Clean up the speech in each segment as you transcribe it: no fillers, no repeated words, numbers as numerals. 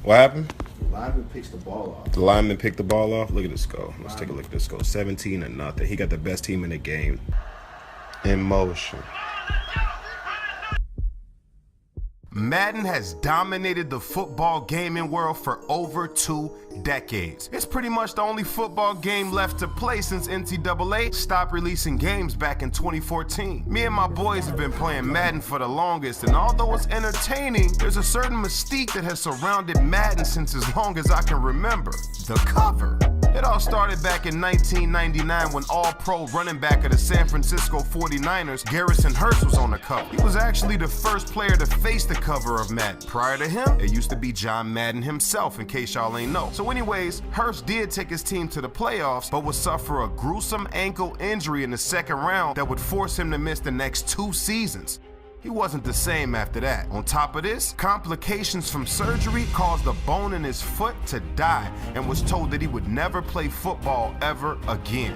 What happened? The lineman picks the ball off. The lineman picked the ball off? Look at this go. Let's take a look at this go. 17-0. He got the best team in the game. In motion. Madden has dominated the football gaming world for over 2 decades. It's pretty much the only football game left to play since NCAA stopped releasing games back in 2014. Me and my boys have been playing Madden for the longest, and although it's entertaining, there's a certain mystique that has surrounded Madden since as long as I can remember. The cover. It all started back in 1999 when all-pro running back of the San Francisco 49ers, Garrison Hurst, was on the cover. He was actually the first player to face the cover of Madden. Prior to him, it used to be John Madden himself, in case y'all ain't know. So anyways, Hurst did take his team to the playoffs, but would suffer a gruesome ankle injury in the second round that would force him to miss the next 2 seasons. He wasn't the same after that. On top of this, complications from surgery caused a bone in his foot to die and was told that he would never play football ever again.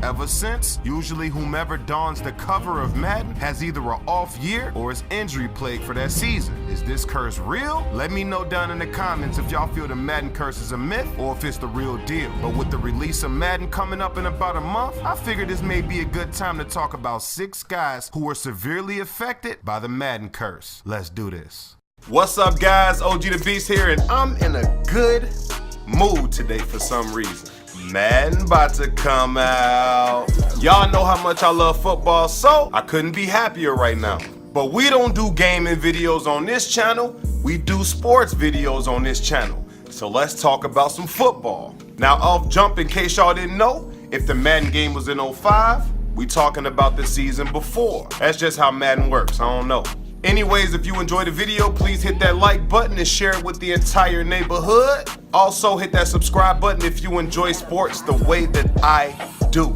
Ever since, usually whomever dons the cover of Madden has either an off year or is injury plagued for that season. Is this curse real? Let me know down in the comments if y'all feel the Madden curse is a myth or if it's the real deal. But with the release of Madden coming up in about a month, I figured this may be a good time to talk about 6 guys who were severely affected by the Madden curse. Let's do this. What's up, guys? OG the Beast here, and I'm in a good mood today for some reason. Madden about to come out. Y'all know how much I love football, so I couldn't be happier right now. But we don't do gaming videos on this channel. We do sports videos on this channel. So let's talk about some football. Now, off jump, in case y'all didn't know, if the Madden game was in 05, we talking about the season before. That's just how Madden works. I don't know. Anyways, if you enjoyed the video, please hit that like button and share it with the entire neighborhood. Also, hit that subscribe button if you enjoy sports the way that I do.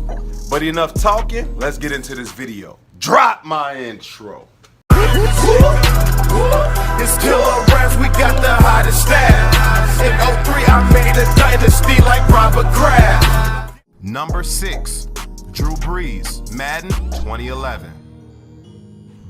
But enough talking, let's get into this video. Drop my intro. It's killer raps, we got the hottest staff. In 03, I made a dynasty like Robert Kraft. Number 6, Drew Brees, Madden 2011.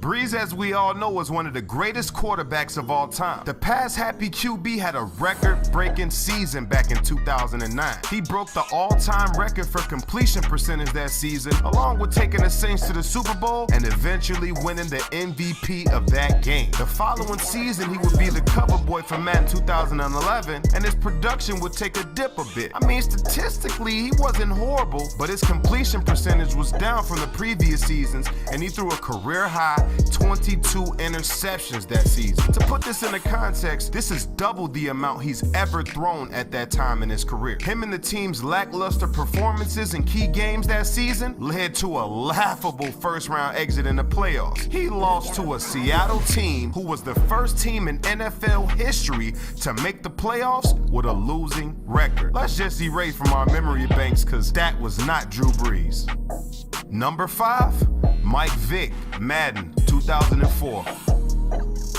Brees, as we all know, was one of the greatest quarterbacks of all time. The pass-happy QB had a record-breaking season back in 2009. He broke the all-time record for completion percentage that season, along with taking the Saints to the Super Bowl and eventually winning the MVP of that game. The following season, he would be the cover boy for Madden 2011, and his production would take a dip a bit. I mean, statistically, he wasn't horrible, but his completion percentage was down from the previous seasons, and he threw a career-high 22 interceptions that season. To put this into context, this is double the amount he's ever thrown at that time in his career. Him and the team's lackluster performances in key games that season led to a laughable first-round exit in the playoffs. He lost to a Seattle team who was the first team in NFL history to make the playoffs with a losing record. Let's just erase from our memory banks because that was not Drew Brees. Number 5, Mike Vick, Madden 2004.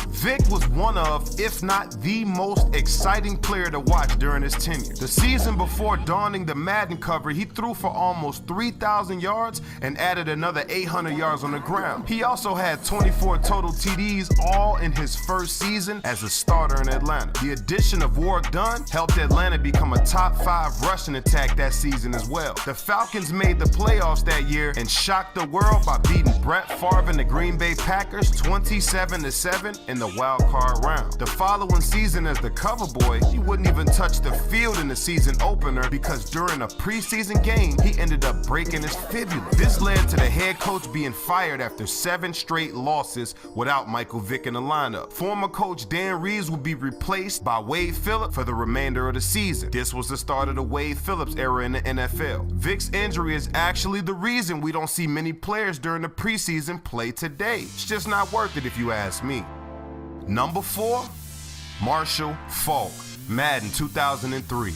Vick was one of, if not the most exciting player to watch during his tenure. The season before donning the Madden cover, he threw for almost 3,000 yards and added another 800 yards on the ground. He also had 24 total TDs, all in his first season as a starter in Atlanta. The addition of Warrick Dunn helped Atlanta become a top 5 rushing attack that season as well. The Falcons made the playoffs that year and shocked the world by beating Brett Favre and the Green Bay Packers 27-7 in the wild card round. The following season as the cover boy, he wouldn't even touch the field in the season opener because during a preseason game, he ended up breaking his fibula. This led to the head coach being fired after 7 straight losses without Michael Vick in the lineup. Former coach Dan Reeves would be replaced by Wade Phillips for the remainder of the season. This was the start of the Wade Phillips era in the NFL. Vick's injury is actually the reason we don't see many players during the preseason play today. It's just not worth it if you ask me. Number 4, Marshall Faulk, Madden 2003.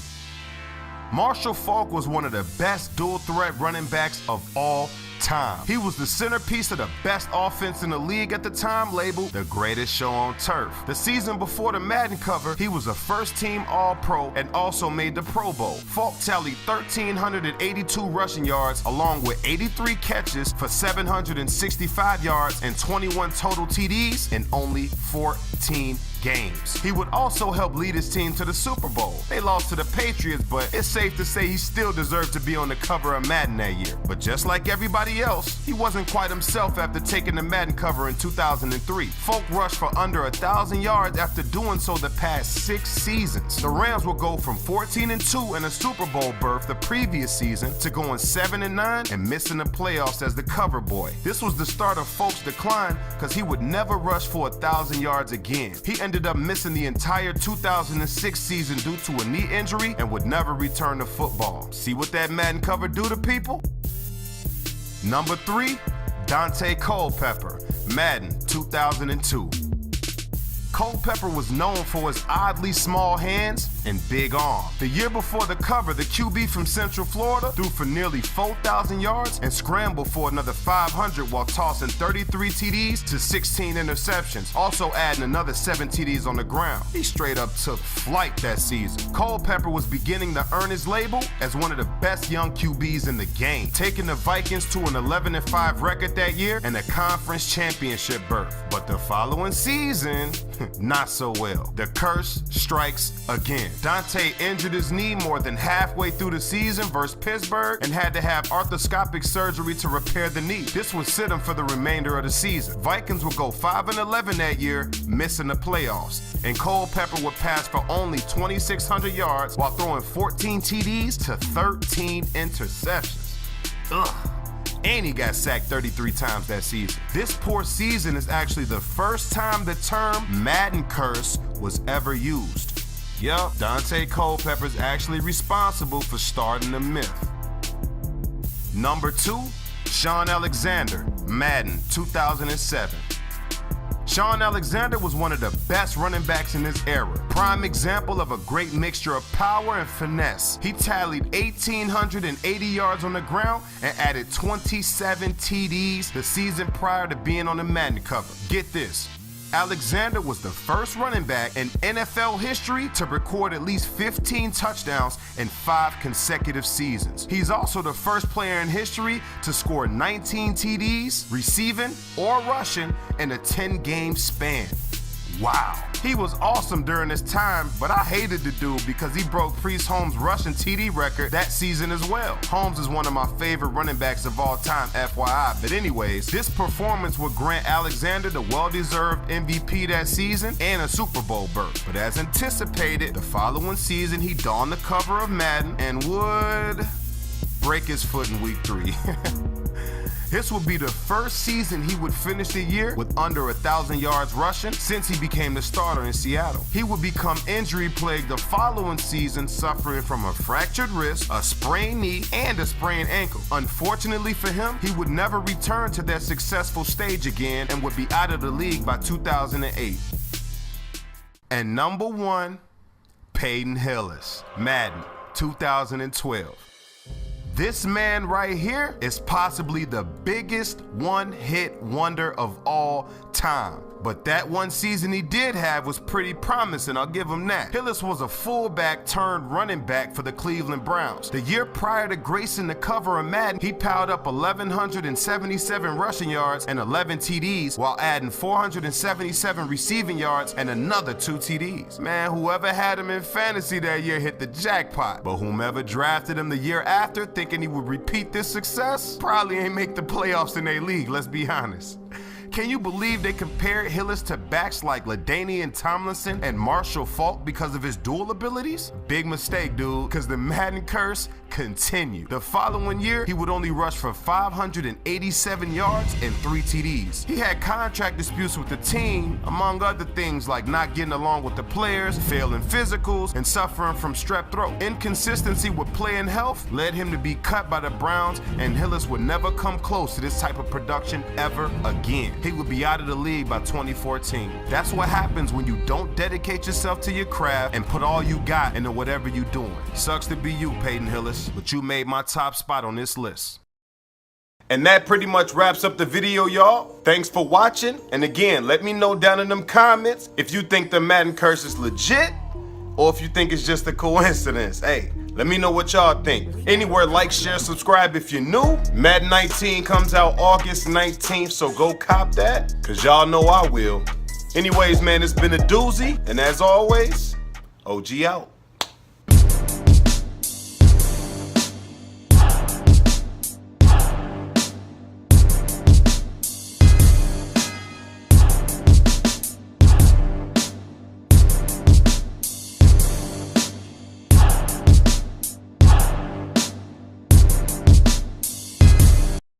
Marshall Faulk was one of the best dual-threat running backs of all time. He was the centerpiece of the best offense in the league at the time, labeled the greatest show on turf. The season before the Madden cover, he was a first-team All-Pro and also made the Pro Bowl. Faulk tallied 1,382 rushing yards along with 83 catches for 765 yards and 21 total TDs in only 14 games. games. He would also help lead his team to the Super Bowl. They lost to the Patriots, but it's safe to say he still deserved to be on the cover of Madden that year. But just like everybody else, he wasn't quite himself after taking the Madden cover in 2003. Faulk rushed for under 1,000 yards after doing so the past 6 seasons. The Rams will go from 14-2 and a Super Bowl berth the previous season to going 7-9 and missing the playoffs as the cover boy. This was the start of Faulk's decline because he would never rush for 1,000 yards again. He ended up missing the entire 2006 season due to a knee injury and would never return to football. See what that Madden cover do to people? Number 3, Daunte Culpepper, Madden 2002. Culpepper was known for his oddly small hands and big arm. The year before the cover, the QB from Central Florida threw for nearly 4,000 yards and scrambled for another 500 while tossing 33 TDs to 16 interceptions, also adding another 7 TDs on the ground. He straight up took flight that season. Culpepper was beginning to earn his label as one of the best young QBs in the game, taking the Vikings to an 11-5 record that year and a conference championship berth. But the following season, not so well. The curse strikes again. Daunte injured his knee more than halfway through the season versus Pittsburgh and had to have arthroscopic surgery to repair the knee. This would sit him for the remainder of the season. Vikings would go 5-11 that year, missing the playoffs, and Culpepper would pass for only 2,600 yards while throwing 14 TDs to 13 interceptions. Ugh. And he got sacked 33 times that season. This poor season is actually the first time the term Madden curse was ever used. Yup, Daunte Culpepper is actually responsible for starting the myth. Number 2, Shaun Alexander, Madden 2007. Shaun Alexander was one of the best running backs in his era. Prime example of a great mixture of power and finesse. He tallied 1,880 yards on the ground and added 27 TDs the season prior to being on the Madden cover. Get this. Alexander was the first running back in NFL history to record at least 15 touchdowns in 5 consecutive seasons. He's also the first player in history to score 19 TDs, receiving or rushing, in a 10-game span. Wow. He was awesome during his time, but I hated the dude because he broke Priest Holmes' rushing TD record that season as well. Holmes is one of my favorite running backs of all time, FYI. But anyways, this performance would grant Alexander the well-deserved MVP that season and a Super Bowl berth. But as anticipated, the following season he donned the cover of Madden and would break his foot in week 3. This would be the first season he would finish the year with under 1,000 yards rushing since he became the starter in Seattle. He would become injury-plagued the following season, suffering from a fractured wrist, a sprained knee, and a sprained ankle. Unfortunately for him, he would never return to that successful stage again and would be out of the league by 2008. And number 1, Peyton Hillis, Madden 2012. This man right here is possibly the biggest one-hit wonder of all time. But that one season he did have was pretty promising, I'll give him that. Hillis was a fullback turned running back for the Cleveland Browns. The year prior to gracing the cover of Madden, he piled up 1,177 rushing yards and 11 TDs while adding 477 receiving yards and another 2 TDs. Man, whoever had him in fantasy that year hit the jackpot. But whomever drafted him the year after thinking he would repeat this success probably ain't make the playoffs in their league, let's be honest. Can you believe they compared Hillis to backs like LaDainian Tomlinson and Marshall Faulk because of his dual abilities? Big mistake, dude, because the Madden curse continued. The following year, he would only rush for 587 yards and 3 TDs. He had contract disputes with the team, among other things like not getting along with the players, failing physicals, and suffering from strep throat. Inconsistency with play and health led him to be cut by the Browns, and Hillis would never come close to this type of production ever again. He would be out of the league by 2014. That's what happens when you don't dedicate yourself to your craft and put all you got into whatever you're doing. Sucks to be you, Peyton Hillis, but you made my top spot on this list. And that pretty much wraps up the video, y'all. Thanks for watching. And again, let me know down in them comments if you think the Madden curse is legit or if you think it's just a coincidence. Hey, let me know what y'all think. Anywhere, like, share, subscribe if you're new. Madden 19 comes out August 19th, so go cop that, because y'all know I will. Anyways, man, it's been a doozy, and as always, OG out.